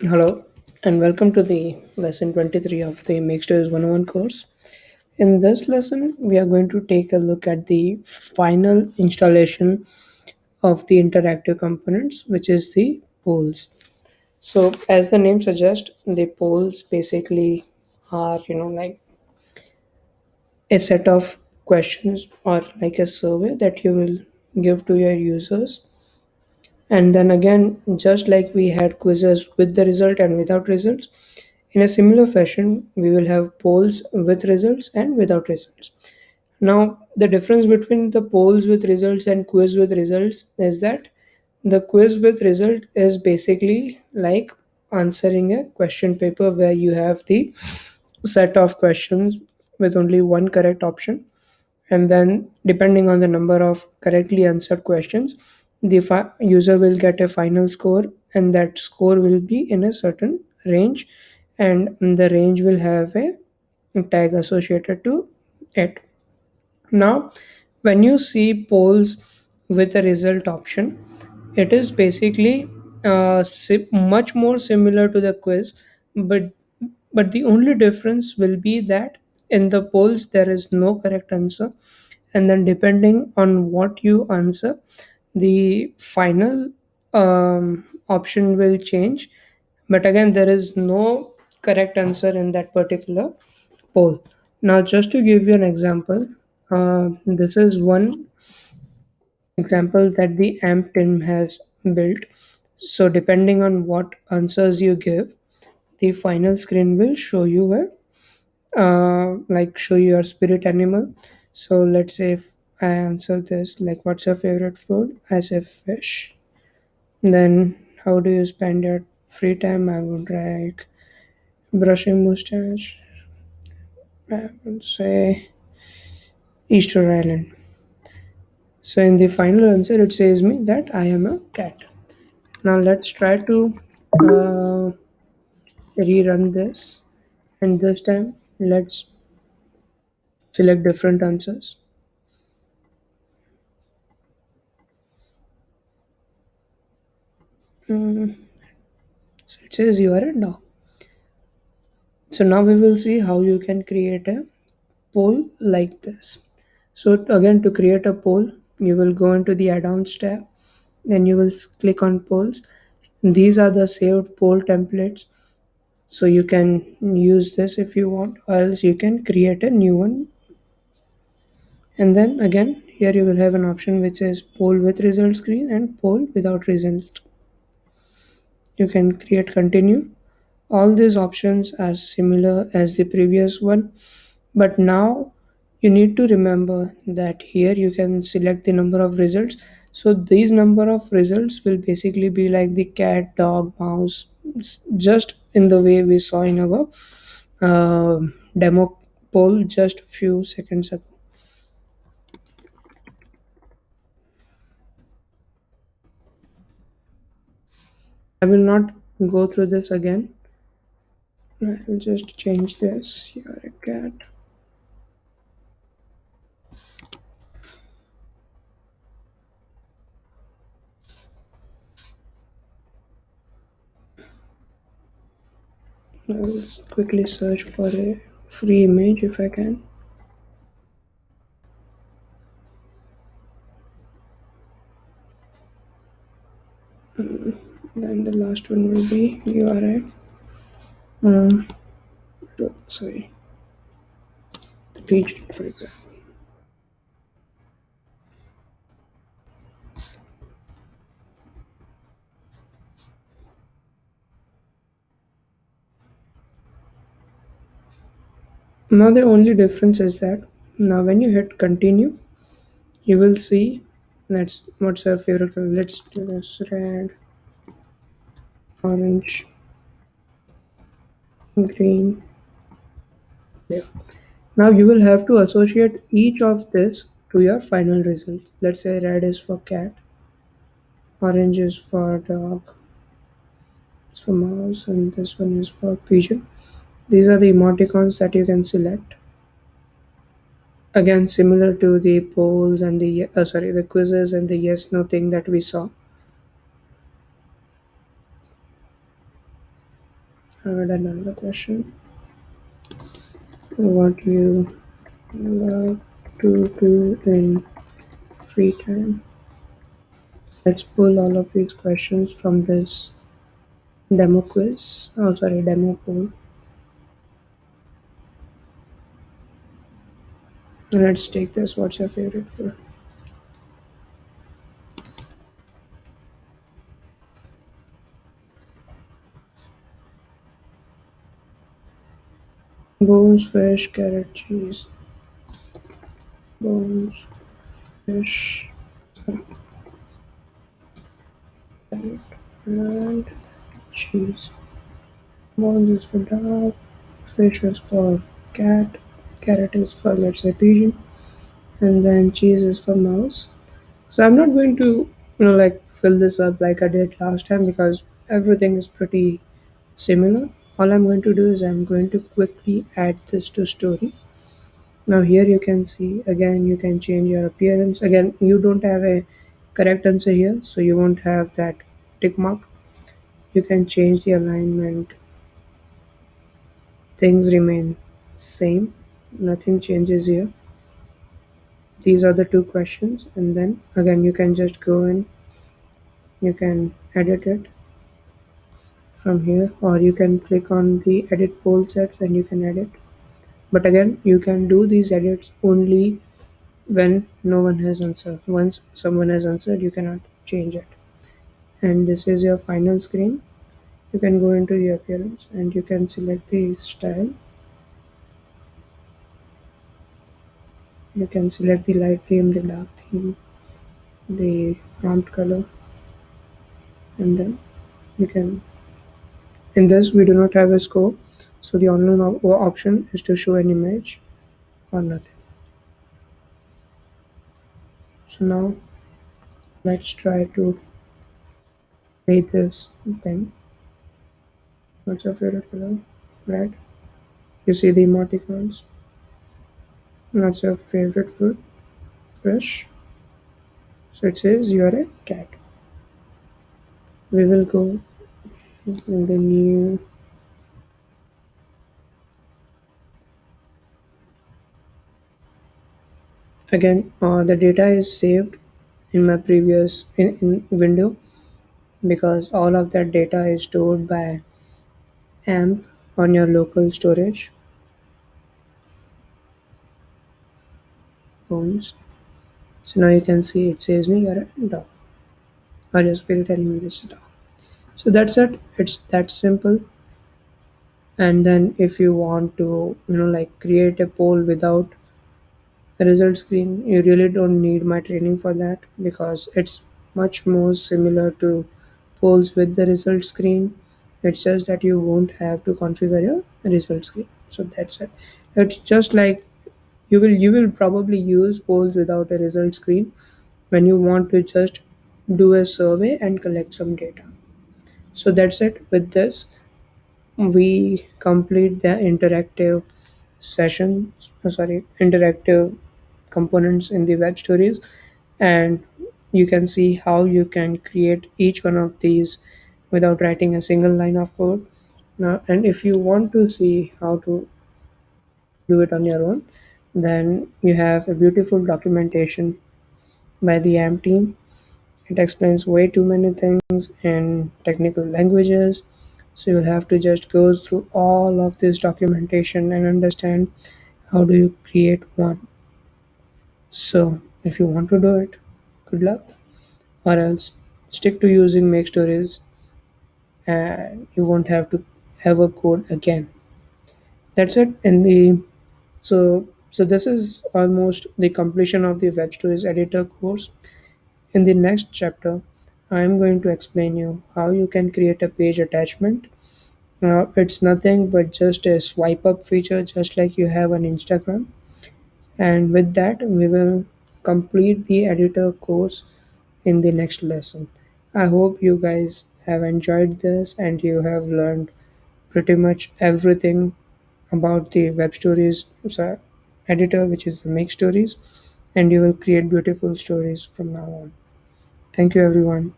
Hello, and welcome to the lesson 23 of the MakeStories 101 course. In this lesson, we are going to take a look at the final installation of the interactive components, which is the polls. So, as the name suggests, the polls basically are, like a set of questions or like a survey that you will give to your users. And then again, just like we had quizzes with the result and without results, in a similar fashion, we will have polls with results and without results. Now, the difference between the polls with results and quiz with results is that the quiz with result is basically like answering a question paper where you have the set of questions with only one correct option, and then depending on the number of correctly answered questions, the user will get a final score, and that score will be in a certain range, and the range will have a tag associated to it. Now, when you see polls with a result option, it is basically much more similar to the quiz, but the only difference will be that in the polls there is no correct answer, and then depending on what you answer, the final option will change. But again, there is no correct answer in that particular poll. Now, just to give you an example, this is one example that the AMP team has built. So, depending on what answers you give, the final screen will show you a like show you your spirit animal. So, let's say if I answer this, like, what's your favorite food? I say fish. Then, how do you spend your free time? I would like brushing mustache. I would say Easter Island. So in the final answer, it says me that I am a cat. Now let's try to uh, rerun this, and this time let's select different answers. Mm, so it says you are a dog. So now we will see how you can create a poll like this. So again, to create a poll, you will go into the add-ons tab, then you will click on polls. These are the saved poll templates, so you can use this if you want, or else you can create a new one. And then again, here you will have an option which is poll with result screen and poll without result. You can create continue. All these options are similar as the previous one, but now you need to remember that here you can select the number of results. So these number of results will basically be like the cat, dog, mouse, just in the way we saw in our demo poll just a few seconds ago. I will not go through this again. I will just change this. You're a cat. I will quickly search for a free image if I can. Then the last one will be URI. Um, sorry, region for example. Now the only difference is that now when you hit continue, you will see that's what's your favorite color. Let's do this red, orange, green. Yeah. Now you will have to associate each of this to your final result. Let's say red is for cat, orange is for dog, it's for mouse, and this one is for pigeon. These are the emoticons that you can select. Again, similar to the polls and the quizzes and the yes no thing that we saw. Add another question. What you love to do in free time? Let's pull all of these questions from this demo quiz. Oh, sorry, demo poll. Let's take this. What's your favorite food? Bones, fish, carrot, cheese. Bones, fish, carrot, and cheese. Bones is for dog, fish is for cat, carrot is for, let's say, pigeon, and then cheese is for mouse. So I'm not going to, like fill this up like I did last time because everything is pretty similar. All I'm going to do is I'm going to quickly add this to story. Now here you can see again you can change your appearance. Again, you don't have a correct answer here, so you won't have that tick mark. You can change the alignment. Things remain same. Nothing changes here. These are the two questions, and then again you can just go in. You can edit it from here, or you can click on the edit poll sets and you can edit. But again, you can do these edits only when no one has answered. Once someone has answered, you cannot change it. And this is your final screen. You can go into the appearance and you can select the style. You can select the light theme, the dark theme, the prompt color, and then you can. In this, we do not have a score, so the only option is to show an image or nothing. So now let's try to rate this thing. What's your favorite color? Red. You see the emoticons. What's your favorite food? Fish. So it says you're a cat. We will go in the new. Again, the data is saved in my previous in window because all of that data is stored by AMP on your local storage phones. So now you can see it says me you're a dog or your spirit animal is a dog. So that's it. It's that simple. And then if you want to like create a poll without a result screen, you really don't need my training for that because it's much more similar to polls with the result screen. It's just that you won't have to configure your result screen. So that's it. It's just like you will probably use polls without a result screen when you want to just do a survey and collect some data. So that's it. With this we complete the interactive sessions, sorry, interactive components in the web stories, and you can see how you can create each one of these without writing a single line of code. Now, and if you want to see how to do it on your own, then you have a beautiful documentation by the AM team. It explains way too many things in technical languages. So you'll have to just go through all of this documentation and understand how do you create one. So if you want to do it, good luck. Or else stick to using make stories and you won't have to ever code again. That's it. So this is almost the completion of the web stories editor course. In the next chapter, I am going to explain you how you can create a page attachment. It's nothing but just a swipe up feature, just like you have on Instagram. And with that, we will complete the editor course in the next lesson. I hope you guys have enjoyed this and you have learned pretty much everything about the web stories editor, which is the Make Stories, and you will create beautiful stories from now on. Thank you, everyone.